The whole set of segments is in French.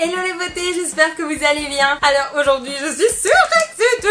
Hello les beautés, j'espère que vous allez bien. Alors aujourd'hui je suis surexcitée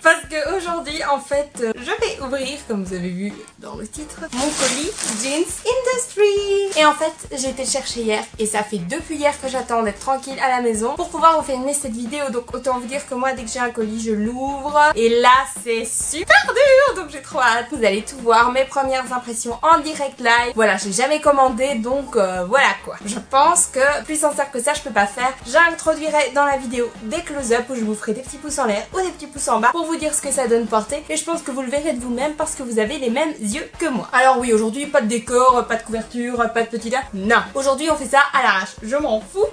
parce que aujourd'hui en fait je vais ouvrir, comme vous avez vu dans le titre, mon colis Jeans Industry. Et en fait j'ai été le chercher hier et ça fait depuis hier que j'attends d'être tranquille à la maison pour pouvoir vous filmer cette vidéo. Donc autant vous dire que moi dès que j'ai un colis je l'ouvre et là c'est super dur, donc j'ai trop hâte. Vous allez tout voir, mes premières impressions en direct live. Voilà, j'ai jamais commandé donc voilà quoi. Je pense que plus sincère que ça je peux pas faire. J'introduirai dans la vidéo des close-up où je vous ferai des petits pouces en l'air ou des petits pouces en bas pour vous dire ce que ça donne portée, et je pense que vous le verrez de vous-même parce que vous avez les mêmes yeux que moi. Alors oui, aujourd'hui pas de décor, pas de couverture, pas de petit là, non. Aujourd'hui on fait ça à l'arrache, je m'en fous.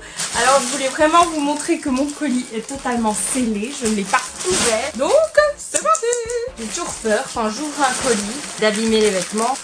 Alors je voulais vraiment vous montrer que mon colis est totalement scellé, je ne l'ai pas ouvert, donc c'est parti. J'ai toujours peur quand j'ouvre un colis d'abîmer les vêtements.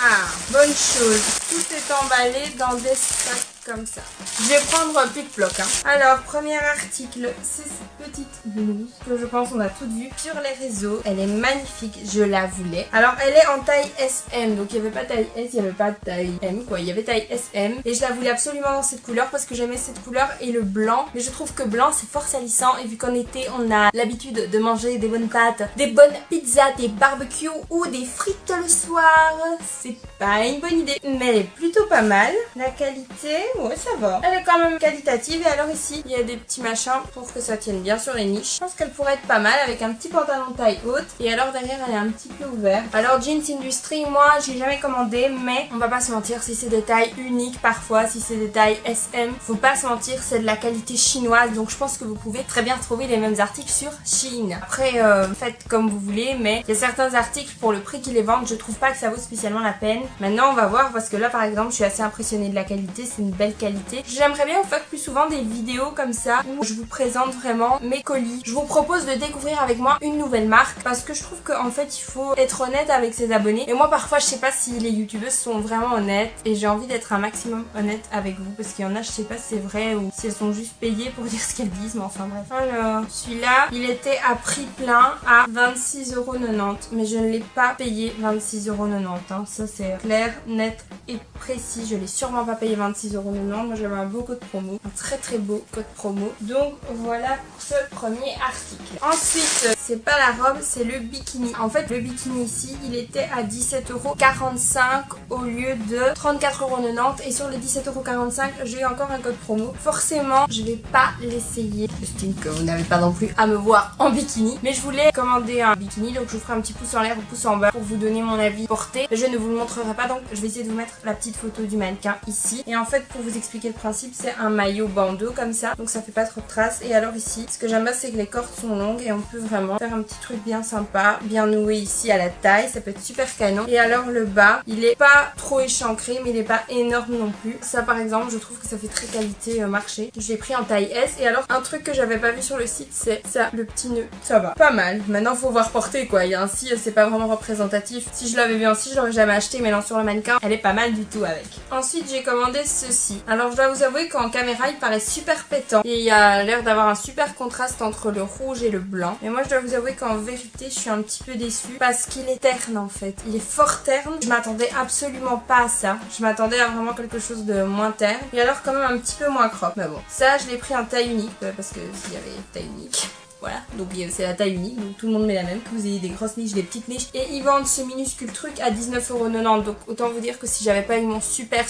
Ah, bonne chose, tout est emballé dans des sacs comme ça. Je vais prendre pic-ploc. Alors, premier article, c'est cette petite blouse que je pense on a toutes vues sur les réseaux. Elle est magnifique, je la voulais. Alors, elle est en taille SM, donc il n'y avait pas taille S, il n'y avait pas taille M, quoi. Il y avait taille SM et je la voulais absolument dans cette couleur parce que j'aimais cette couleur et le blanc. Mais je trouve que blanc, c'est fort salissant et vu qu'en été, on a l'habitude de manger des bonnes pâtes, des bonnes pizzas, des barbecues ou des frites le soir, c'est pas une bonne idée. Mais elle est plutôt pas mal. La qualité, ouais, ça va. Elle est quand même qualitative. Et alors ici, il y a des petits machins pour que ça tienne bien sur les niches. Je pense qu'elle pourrait être pas mal avec un petit pantalon de taille haute. Et alors derrière, elle est un petit peu ouverte. Alors Jeans Industry, moi, j'ai jamais commandé, mais on va pas se mentir, si c'est des tailles uniques parfois, si c'est des tailles SM, faut pas se mentir, c'est de la qualité chinoise. Donc je pense que vous pouvez très bien trouver les mêmes articles sur Shein. Après, faites comme vous voulez, mais il y a certains articles pour le prix qu'ils les vendent, je trouve pas que ça vaut spécialement la peine. Maintenant, on va voir parce que là, par exemple, je suis assez impressionnée de la qualité. C'est une belle qualité. J'aimerais bien vous faire plus souvent des vidéos comme ça où je vous présente vraiment mes colis. Je vous propose de découvrir avec moi une nouvelle marque parce que je trouve qu'en fait il faut être honnête avec ses abonnés. Et moi parfois je sais pas si les youtubeuses sont vraiment honnêtes et j'ai envie d'être un maximum honnête avec vous parce qu'il y en a, je sais pas si c'est vrai ou si elles sont juste payées pour dire ce qu'elles disent, mais enfin bref. Alors celui-là il était à prix plein à 26,90€ mais je ne l'ai pas payé 26,90€. Ça c'est clair, net et précis. Je l'ai sûrement pas payé 26,90€. Moi j'avais un beau code promo, un très très beau code promo. Donc voilà pour ce premier article. Ensuite, c'est pas la robe, c'est le bikini. En fait, le bikini ici, il était à 17,45€ au lieu de 34,90€ et sur les 17,45€, j'ai eu encore un code promo. Forcément, je vais pas l'essayer. J'estime que vous n'avez pas non plus à me voir en bikini, mais je voulais commander un bikini, donc je vous ferai un petit pouce en l'air ou pouce en bas pour vous donner mon avis porté. Je ne vous le montrerai pas, donc je vais essayer de vous mettre la petite photo du mannequin ici. Et en fait, pour vous expliquer le principe, c'est un maillot bandeau comme ça, donc ça fait pas trop de traces. Et alors ici, ce que j'aime bien, c'est que les cordes sont longues et on peut vraiment faire un petit truc bien sympa, bien noué ici à la taille, ça peut être super canon. Et alors le bas, il est pas trop échancré, mais il est pas énorme non plus. Ça par exemple, je trouve que ça fait très qualité marché. Je l'ai pris en taille S. Et alors un truc que j'avais pas vu sur le site, c'est ça, le petit nœud. Ça va, pas mal. Maintenant faut voir porter quoi. Il y a ainsi, c'est pas vraiment représentatif. Si je l'avais vu ainsi, je l'aurais jamais acheté, mais non, sur le mannequin, elle est pas mal du tout avec. Ensuite j'ai commandé ceci. Alors je dois vous avouer qu'en caméra il paraît super pétant et il a l'air d'avoir un super contraste entre le rouge et le blanc. Mais moi je dois vous avouer qu'en vérité je suis un petit peu déçue parce qu'il est terne en fait. Il est fort terne. Je m'attendais absolument pas à ça. Je m'attendais à vraiment quelque chose de moins terne. Et alors quand même un petit peu moins crop. Mais bon, ça je l'ai pris en taille unique parce que s'il y avait taille unique. Voilà, donc c'est la taille unique, donc tout le monde met la même, que vous ayez des grosses niches, des petites niches. Et ils vendent ce minuscule truc à 19,90€. Donc autant vous dire que si j'avais pas eu mon super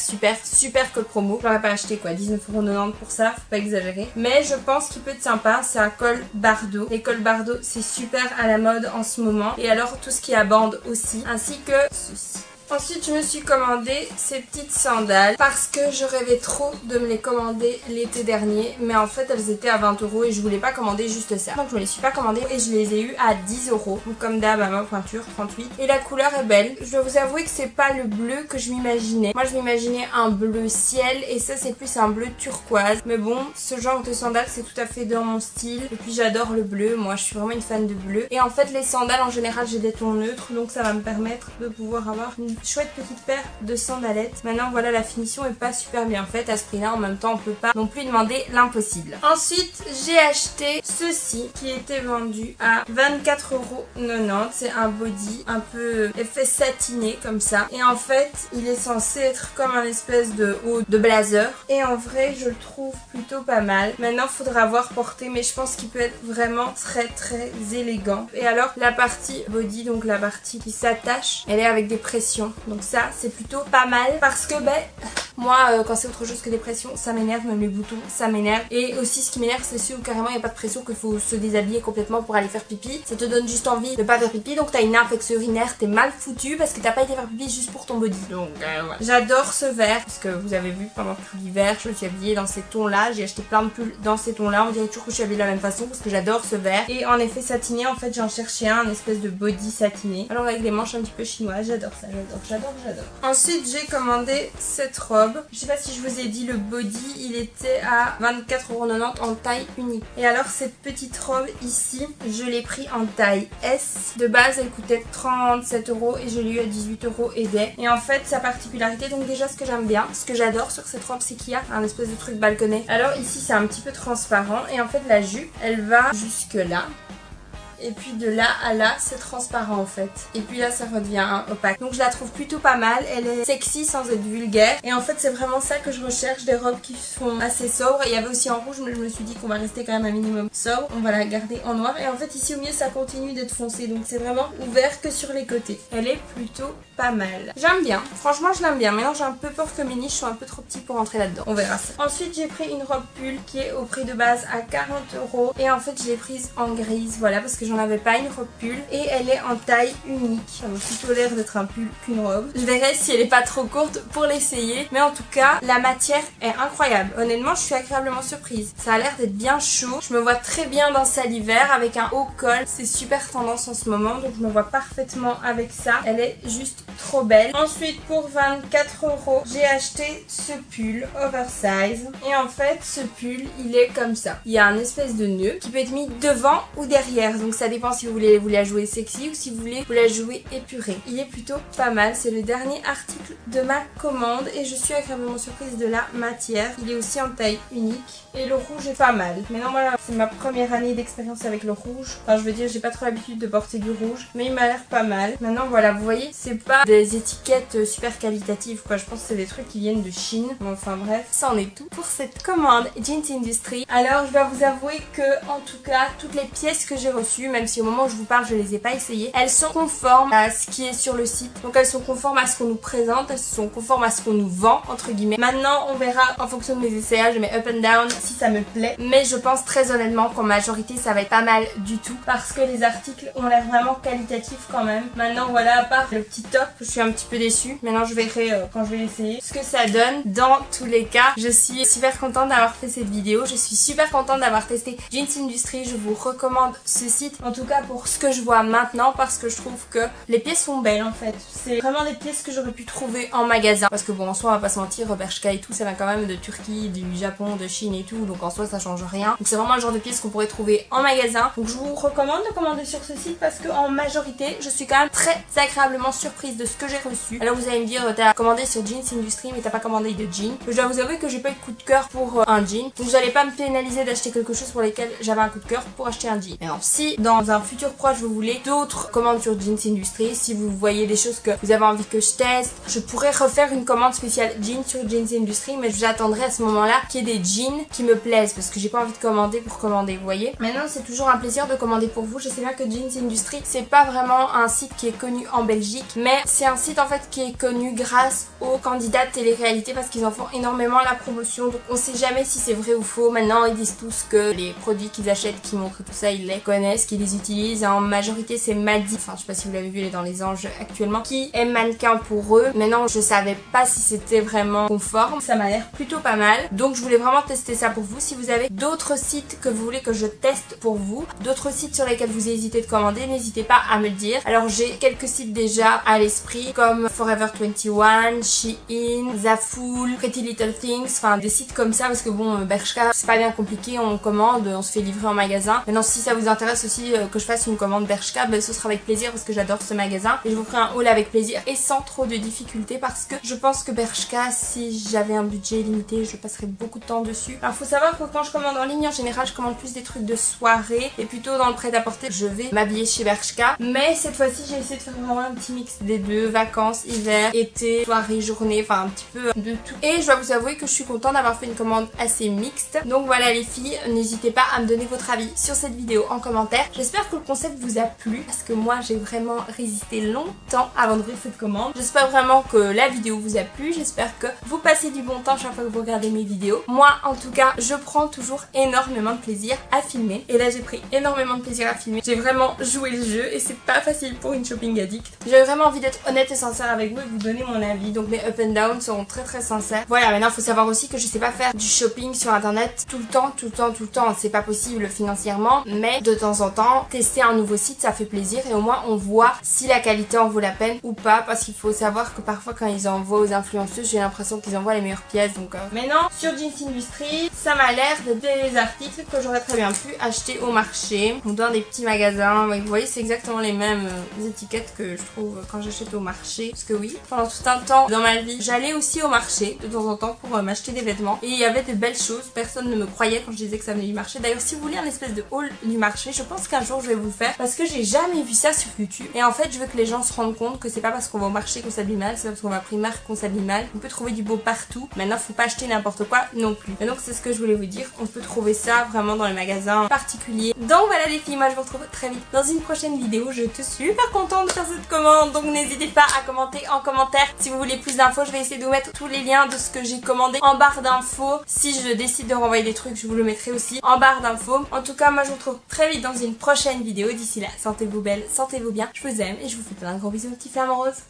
code promo, je l'aurais pas acheté quoi, 19,90€ pour ça, faut pas exagérer. Mais je pense qu'il peut être sympa, c'est un col bardeau. Les cols bardeau c'est super à la mode en ce moment. Et alors tout ce qui est à bande aussi, ainsi que ceci. Ensuite, je me suis commandé ces petites sandales parce que je rêvais trop de me les commander l'été dernier. Mais en fait, elles étaient à 20€ et je voulais pas commander juste ça. Donc, je me les suis pas commandées et je les ai eues à 10€. Donc, comme d'hab, à ma pointure, 38. Et la couleur est belle. Je dois vous avouer que c'est pas le bleu que je m'imaginais. Moi, je m'imaginais un bleu ciel et ça, c'est plus un bleu turquoise. Mais bon, ce genre de sandales, c'est tout à fait dans mon style. Et puis, j'adore le bleu. Moi, je suis vraiment une fan de bleu. Et en fait, les sandales, en général, j'ai des tons neutres. Donc, ça va me permettre de pouvoir avoir une chouette petite paire de sandalettes. Maintenant voilà, la finition est pas super bien faite à ce prix là, en même temps on peut pas non plus demander l'impossible. Ensuite j'ai acheté ceci qui était vendu à 24,90 €. C'est un body un peu effet satiné comme ça, et en fait il est censé être comme un espèce de haut de blazer, et en vrai je le trouve plutôt pas mal. Maintenant faudra voir porter, mais je pense qu'il peut être vraiment très élégant. Et alors la partie body, donc la partie qui s'attache, elle est avec des pressions, donc ça c'est plutôt pas mal, parce que ben moi quand c'est autre chose que des pressions ça m'énerve, même les boutons ça m'énerve. Et aussi ce qui m'énerve c'est ceux où carrément il n'y a pas de pression, qu'il faut se déshabiller complètement pour aller faire pipi. Ça te donne juste envie de pas faire pipi, donc t'as une infection urinaire, t'es mal foutu parce que t'as pas été faire pipi juste pour ton body. Donc voilà. J'adore ce vert, parce que vous avez vu pendant tout l'hiver je me suis habillée dans ces tons là, j'ai acheté plein de pulls dans ces tons là, on dirait toujours que je suis habillée de la même façon parce que j'adore ce vert. Et en effet satiné, en fait j'en cherchais un espèce de body satiné, alors avec des manches un petit peu chinoises. J'adore ça, j'adore. Ensuite j'ai commandé cette robe, je sais pas si je vous ai dit, le body il était à 24,90 € en taille unique. Et alors cette petite robe ici, je l'ai pris en taille S. De base elle coûtait 37 € et je l'ai eu à 18 € et des. Et en fait sa particularité, donc déjà ce que j'aime bien, ce que j'adore sur cette robe, c'est qu'il y a un espèce de truc balconné. Alors ici c'est un petit peu transparent, et en fait la jupe elle va jusque là. Et puis de là à là c'est transparent en fait. Et puis là ça redevient opaque. Donc je la trouve plutôt pas mal. Elle est sexy sans être vulgaire. Et en fait c'est vraiment ça que je recherche, des robes qui sont assez sobres. Il y avait aussi en rouge, mais je me suis dit qu'on va rester quand même un minimum sobre. On va la garder en noir. Et en fait ici au milieu ça continue d'être foncé. Donc c'est vraiment ouvert que sur les côtés. Elle est plutôt pas mal. J'aime bien. Franchement je l'aime bien. Maintenant j'ai un peu peur que mes niches soient un peu trop petits pour rentrer là-dedans. On verra ça. Ensuite j'ai pris une robe pull qui est au prix de base à 40 €. Et en fait je l'ai prise en grise. Voilà, parce que j'en avais pas une robe pull, et elle est en taille unique. Ça vaut plutôt l'air d'être un pull qu'une robe. Je verrai si elle est pas trop courte pour l'essayer, mais en tout cas la matière est incroyable. Honnêtement je suis agréablement surprise. Ça a l'air d'être bien chaud. Je me vois très bien dans ça l'hiver avec un haut col. C'est super tendance en ce moment, donc je me vois parfaitement avec ça. Elle est juste trop belle. Ensuite pour 24 € j'ai acheté ce pull oversize, et en fait ce pull il est comme ça. Il y a un espèce de nœud qui peut être mis devant ou derrière, donc ça dépend si vous voulez vous la jouer sexy ou si vous voulez vous la jouer épurée. Il est plutôt pas mal, c'est le dernier article de ma commande et je suis agréablement surprise de la matière. Il est aussi en taille unique et le rouge est pas mal. Maintenant voilà, c'est ma première année d'expérience avec le rouge. Enfin je veux dire, j'ai pas trop l'habitude de porter du rouge, mais il m'a l'air pas mal. Maintenant voilà, vous voyez, c'est pas des étiquettes super qualitatives quoi, je pense que c'est des trucs qui viennent de Chine. Enfin bref, ça en est tout pour cette commande Jeans Industry. Alors je dois vous avouer que en tout cas toutes les pièces que j'ai reçues, même si au moment où je vous parle je les ai pas essayées, elles sont conformes à ce qui est sur le site. Donc elles sont conformes à ce qu'on nous présente, elles sont conformes à ce qu'on nous vend entre guillemets. Maintenant on verra en fonction de mes essayages, mes up and down, si ça me plaît. Mais je pense très honnêtement qu'en majorité ça va être pas mal du tout, parce que les articles ont l'air vraiment qualitatifs quand même. Maintenant voilà, à part le petit top, je suis un petit peu déçue. Maintenant je verrai quand je vais l'essayer ce que ça donne. Dans tous les cas, je suis super contente d'avoir fait cette vidéo. Je suis super contente d'avoir testé Jeans Industry. Je vous recommande ce site, en tout cas pour ce que je vois maintenant, parce que je trouve que les pièces sont belles en fait. C'est vraiment des pièces que j'aurais pu trouver en magasin, parce que bon en soi on va pas se mentir, Bershka et tout ça vient quand même de Turquie, du Japon, de Chine et tout, donc en soi ça change rien. Donc c'est vraiment le genre de pièces qu'on pourrait trouver en magasin. Donc je vous recommande de commander sur ce site, parce que en majorité je suis quand même très agréablement surprise de ce que j'ai reçu. Alors vous allez me dire, t'as commandé sur Jeans Industry mais t'as pas commandé de jeans. Je dois vous avouer que j'ai pas eu de coup de cœur pour un jean, donc j'allais pas me pénaliser d'acheter quelque chose pour lequel j'avais un coup de cœur pour acheter un jean. Alors si dans un futur proche vous voulez d'autres commandes sur Jeans Industry, si vous voyez des choses que vous avez envie que je teste, je pourrais refaire une commande spéciale jeans sur Jeans Industry, mais j'attendrai à ce moment-là qu'il y ait des jeans qui me plaisent, parce que j'ai pas envie de commander pour commander, vous voyez. Maintenant c'est toujours un plaisir de commander pour vous. Je sais bien que Jeans Industry c'est pas vraiment un site qui est connu en Belgique, mais c'est un site en fait qui est connu grâce aux candidats de télé-réalité, parce qu'ils en font énormément la promotion, donc on sait jamais si c'est vrai ou faux. Maintenant ils disent tous que les produits qu'ils achètent, qui montrent tout ça, ils les connaissent, qu'ils les utilisent. En majorité c'est Maddy, enfin je sais pas si vous l'avez vu, elle est dans les anges actuellement, qui est mannequin pour eux. Maintenant je savais pas si c'était vraiment conforme, ça m'a l'air plutôt pas mal, donc je voulais vraiment tester ça pour vous. Si vous avez d'autres sites que vous voulez que je teste pour vous, d'autres sites sur lesquels vous hésitez de commander, n'hésitez pas à me le dire. Alors j'ai quelques sites déjà à l'esprit, comme Forever 21, Shein, Zaful, Pretty Little Things, enfin des sites comme ça, parce que bon Bershka c'est pas bien compliqué, on commande, on se fait livrer en magasin. Maintenant si ça vous intéresse aussi, aussi que je fasse une commande Bershka, ben, ce sera avec plaisir parce que j'adore ce magasin et je vous ferai un haul avec plaisir et sans trop de difficultés parce que je pense que Bershka, si j'avais un budget limité, je passerais beaucoup de temps dessus. Alors faut savoir que quand je commande en ligne, en général je commande plus des trucs de soirée et plutôt dans le prêt-à-porter je vais m'habiller chez Bershka, mais cette fois-ci j'ai essayé de faire vraiment un petit mix des deux, vacances, hiver, été, soirée, journée, enfin un petit peu de tout. Et je dois vous avouer que je suis contente d'avoir fait une commande assez mixte. Donc voilà les filles, n'hésitez pas à me donner votre avis sur cette vidéo en commentaire. J'espère que le concept vous a plu parce que moi j'ai vraiment résisté longtemps avant d'ouvrir cette commande. J'espère vraiment que la vidéo vous a plu, j'espère que vous passez du bon temps chaque fois que vous regardez mes vidéos. Moi en tout cas je prends toujours énormément de plaisir à filmer et là j'ai pris énormément de plaisir à filmer. J'ai vraiment joué le jeu et c'est pas facile pour une shopping addict. J'avais vraiment envie d'être honnête et sincère avec vous et vous donner mon avis, donc mes up and down seront très sincères. Voilà, maintenant il faut savoir aussi que je sais pas faire du shopping sur internet tout le temps, c'est pas possible financièrement, mais de temps en temps tester un nouveau site ça fait plaisir et au moins on voit si la qualité en vaut la peine ou pas, parce qu'il faut savoir que parfois quand ils envoient aux influenceuses j'ai l'impression qu'ils envoient les meilleures pièces. Donc maintenant sur Jeans Industry ça m'a l'air d'être des articles que j'aurais très bien pu acheter au marché ou dans des petits magasins. Vous voyez c'est exactement les mêmes étiquettes que je trouve quand j'achète au marché, parce que oui, pendant tout un temps dans ma vie j'allais aussi au marché de temps en temps pour m'acheter des vêtements et il y avait de belles choses, personne ne me croyait quand je disais que ça venait du marché. D'ailleurs si vous voulez un espèce de haul du marché, je pense qu'un jour je vais vous le faire parce que j'ai jamais vu ça sur YouTube et en fait je veux que les gens se rendent compte que c'est pas parce qu'on va au marché qu'on s'habille mal, c'est pas parce qu'on va à Primark qu'on s'habille mal. On peut trouver du beau partout, maintenant faut pas acheter n'importe quoi non plus. Et donc c'est ce que je voulais vous dire, on peut trouver ça vraiment dans les magasins particuliers. Donc voilà les filles, moi je vous retrouve très vite dans une prochaine vidéo. Je suis super contente de faire cette commande, donc n'hésitez pas à commenter en commentaire si vous voulez plus d'infos. Je vais essayer de vous mettre tous les liens de ce que j'ai commandé en barre d'infos. Si je décide de renvoyer des trucs, je vous le mettrai aussi en barre d'infos. En tout cas moi je vous retrouve très vite dans une prochaine vidéo. D'ici là, sentez-vous belle, sentez-vous bien, je vous aime et je vous fais plein de gros bisous, petits flamants roses.